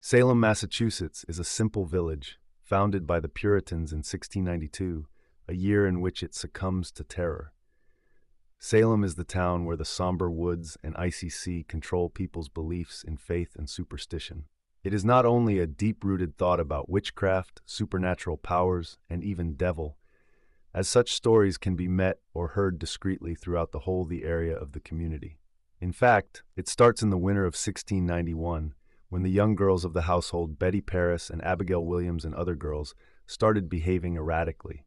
Salem, Massachusetts is a simple village founded by the Puritans in 1692, a year in which it succumbs to terror. Salem is the town where the somber woods and icy sea control people's beliefs in faith and superstition. It is not only a deep-rooted thought about witchcraft, supernatural powers, and even devil, as such stories can be met or heard discreetly throughout the area of the community. In fact, it starts in the winter of 1691, when the young girls of the household, Betty Paris and Abigail Williams and other girls, started behaving erratically.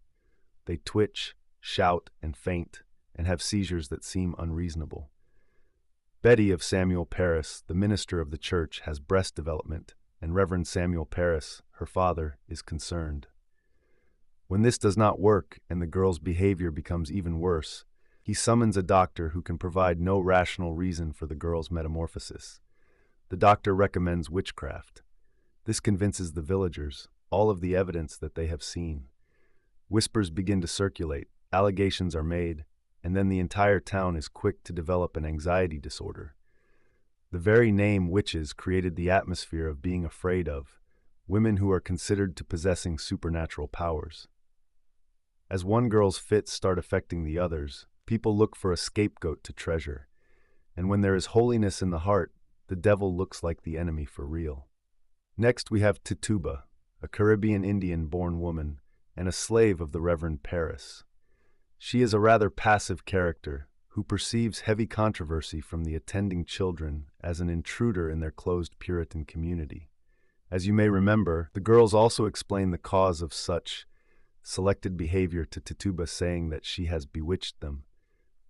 They twitch, shout, and faint, and have seizures that seem unreasonable. Betty of Samuel Paris, the minister of the church, has breast development, and Reverend Samuel Paris, her father, is concerned. When this does not work and the girl's behavior becomes even worse, he summons a doctor who can provide no rational reason for the girl's metamorphosis. The doctor recommends witchcraft. This convinces the villagers, all of the evidence that they have seen. Whispers begin to circulate, allegations are made, and then the entire town is quick to develop an anxiety disorder. The very name witches created the atmosphere of being afraid of women who are considered to possessing supernatural powers. As one girl's fits start affecting the others, people look for a scapegoat to treasure. And when there is holiness in the heart, the devil looks like the enemy for real. Next we have Tituba, a Caribbean Indian-born woman, and a slave of the Reverend Paris. She is a rather passive character who perceives heavy controversy from the attending children as an intruder in their closed Puritan community. As you may remember, the girls also explain the cause of such selected behavior to Tituba, saying that she has bewitched them.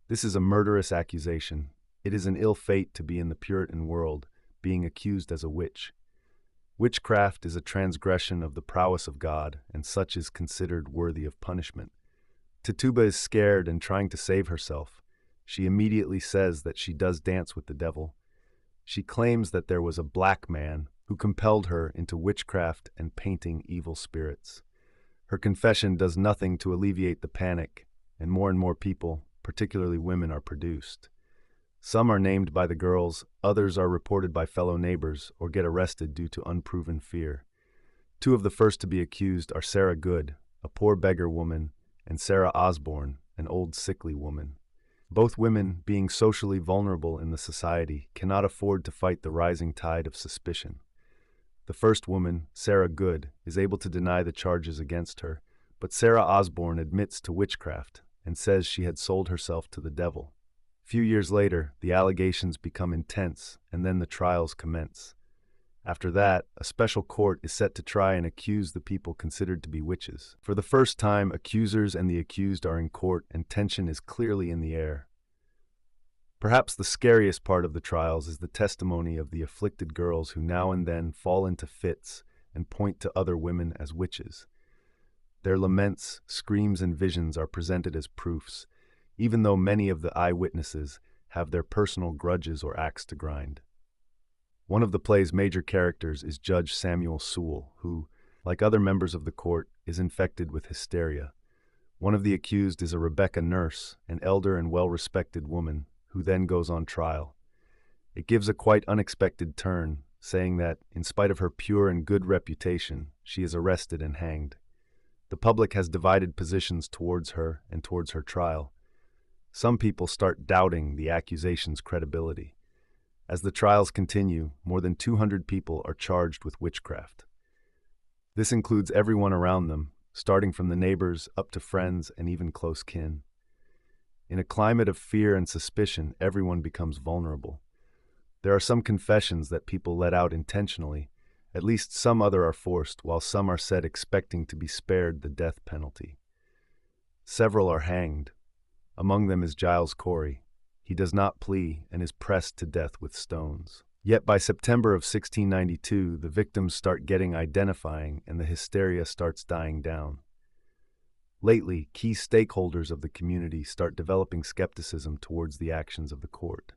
This is a murderous accusation. It is an ill fate to be in the Puritan world, being accused as a witch. Witchcraft is a transgression of the prowess of God, and such is considered worthy of punishment. Tituba is scared and trying to save herself. She immediately says that she does dance with the devil. She claims that there was a black man who compelled her into witchcraft and painting evil spirits. Her confession does nothing to alleviate the panic, and more people, particularly women, are produced. Some are named by the girls, others are reported by fellow neighbors or get arrested due to unproven fear. Two of the first to be accused are Sarah Good, a poor beggar woman, and Sarah Osborne, an old sickly woman. Both women, being socially vulnerable in the society, cannot afford to fight the rising tide of suspicion. The first woman, Sarah Good, is able to deny the charges against her, but Sarah Osborne admits to witchcraft and says she had sold herself to the devil. Few years later, the allegations become intense, and then the trials commence. After that, a special court is set to try and accuse the people considered to be witches. For the first time, accusers and the accused are in court, and tension is clearly in the air. Perhaps the scariest part of the trials is the testimony of the afflicted girls who now and then fall into fits and point to other women as witches. Their laments, screams, and visions are presented as proofs, even though many of the eyewitnesses have their personal grudges or axe to grind. One of the play's major characters is Judge Samuel Sewell, who, like other members of the court, is infected with hysteria. One of the accused is a Rebecca nurse, an elder and well-respected woman, who then goes on trial. It gives a quite unexpected turn, saying that, in spite of her pure and good reputation, she is arrested and hanged. The public has divided positions towards her and towards her trial. Some people start doubting the accusation's credibility. As the trials continue, more than 200 people are charged with witchcraft. This includes everyone around them, starting from the neighbors up to friends and even close kin. In a climate of fear and suspicion, everyone becomes vulnerable. There are some confessions that people let out intentionally. At least some other are forced, while some are said expecting to be spared the death penalty. Several are hanged. Among them is Giles Corey. He does not plea and is pressed to death with stones. Yet by September of 1692, the victims start getting identifying and the hysteria starts dying down. Lately, key stakeholders of the community start developing skepticism towards the actions of the court.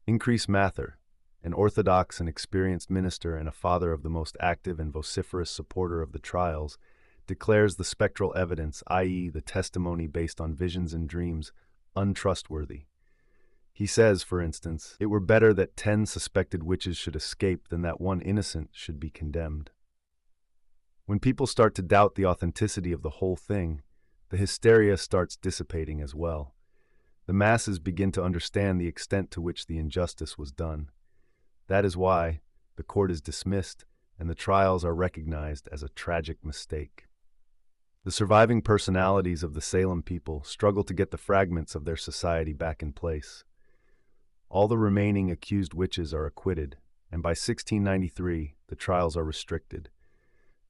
Increase Mather, an orthodox and experienced minister and a father of the most active and vociferous supporter of the trials, declares the spectral evidence, i.e. the testimony based on visions and dreams, untrustworthy. He says, for instance, it were better that 10 suspected witches should escape than that one innocent should be condemned. When people start to doubt the authenticity of the whole thing, the hysteria starts dissipating as well. The masses begin to understand the extent to which the injustice was done. That is why the court is dismissed and the trials are recognized as a tragic mistake. The surviving personalities of the Salem people struggle to get the fragments of their society back in place. All the remaining accused witches are acquitted, and by 1693, the trials are restricted.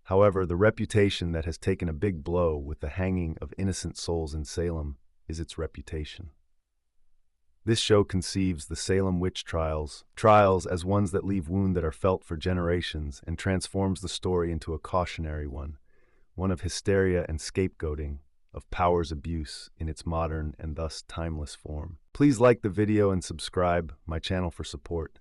However, the reputation that has taken a big blow with the hanging of innocent souls in Salem is its reputation. This show conceives the Salem Witch Trials as ones that leave wounds that are felt for generations and transforms the story into a cautionary one of hysteria and scapegoating, of power's abuse in its modern and thus timeless form. Please like the video and subscribe my channel for support.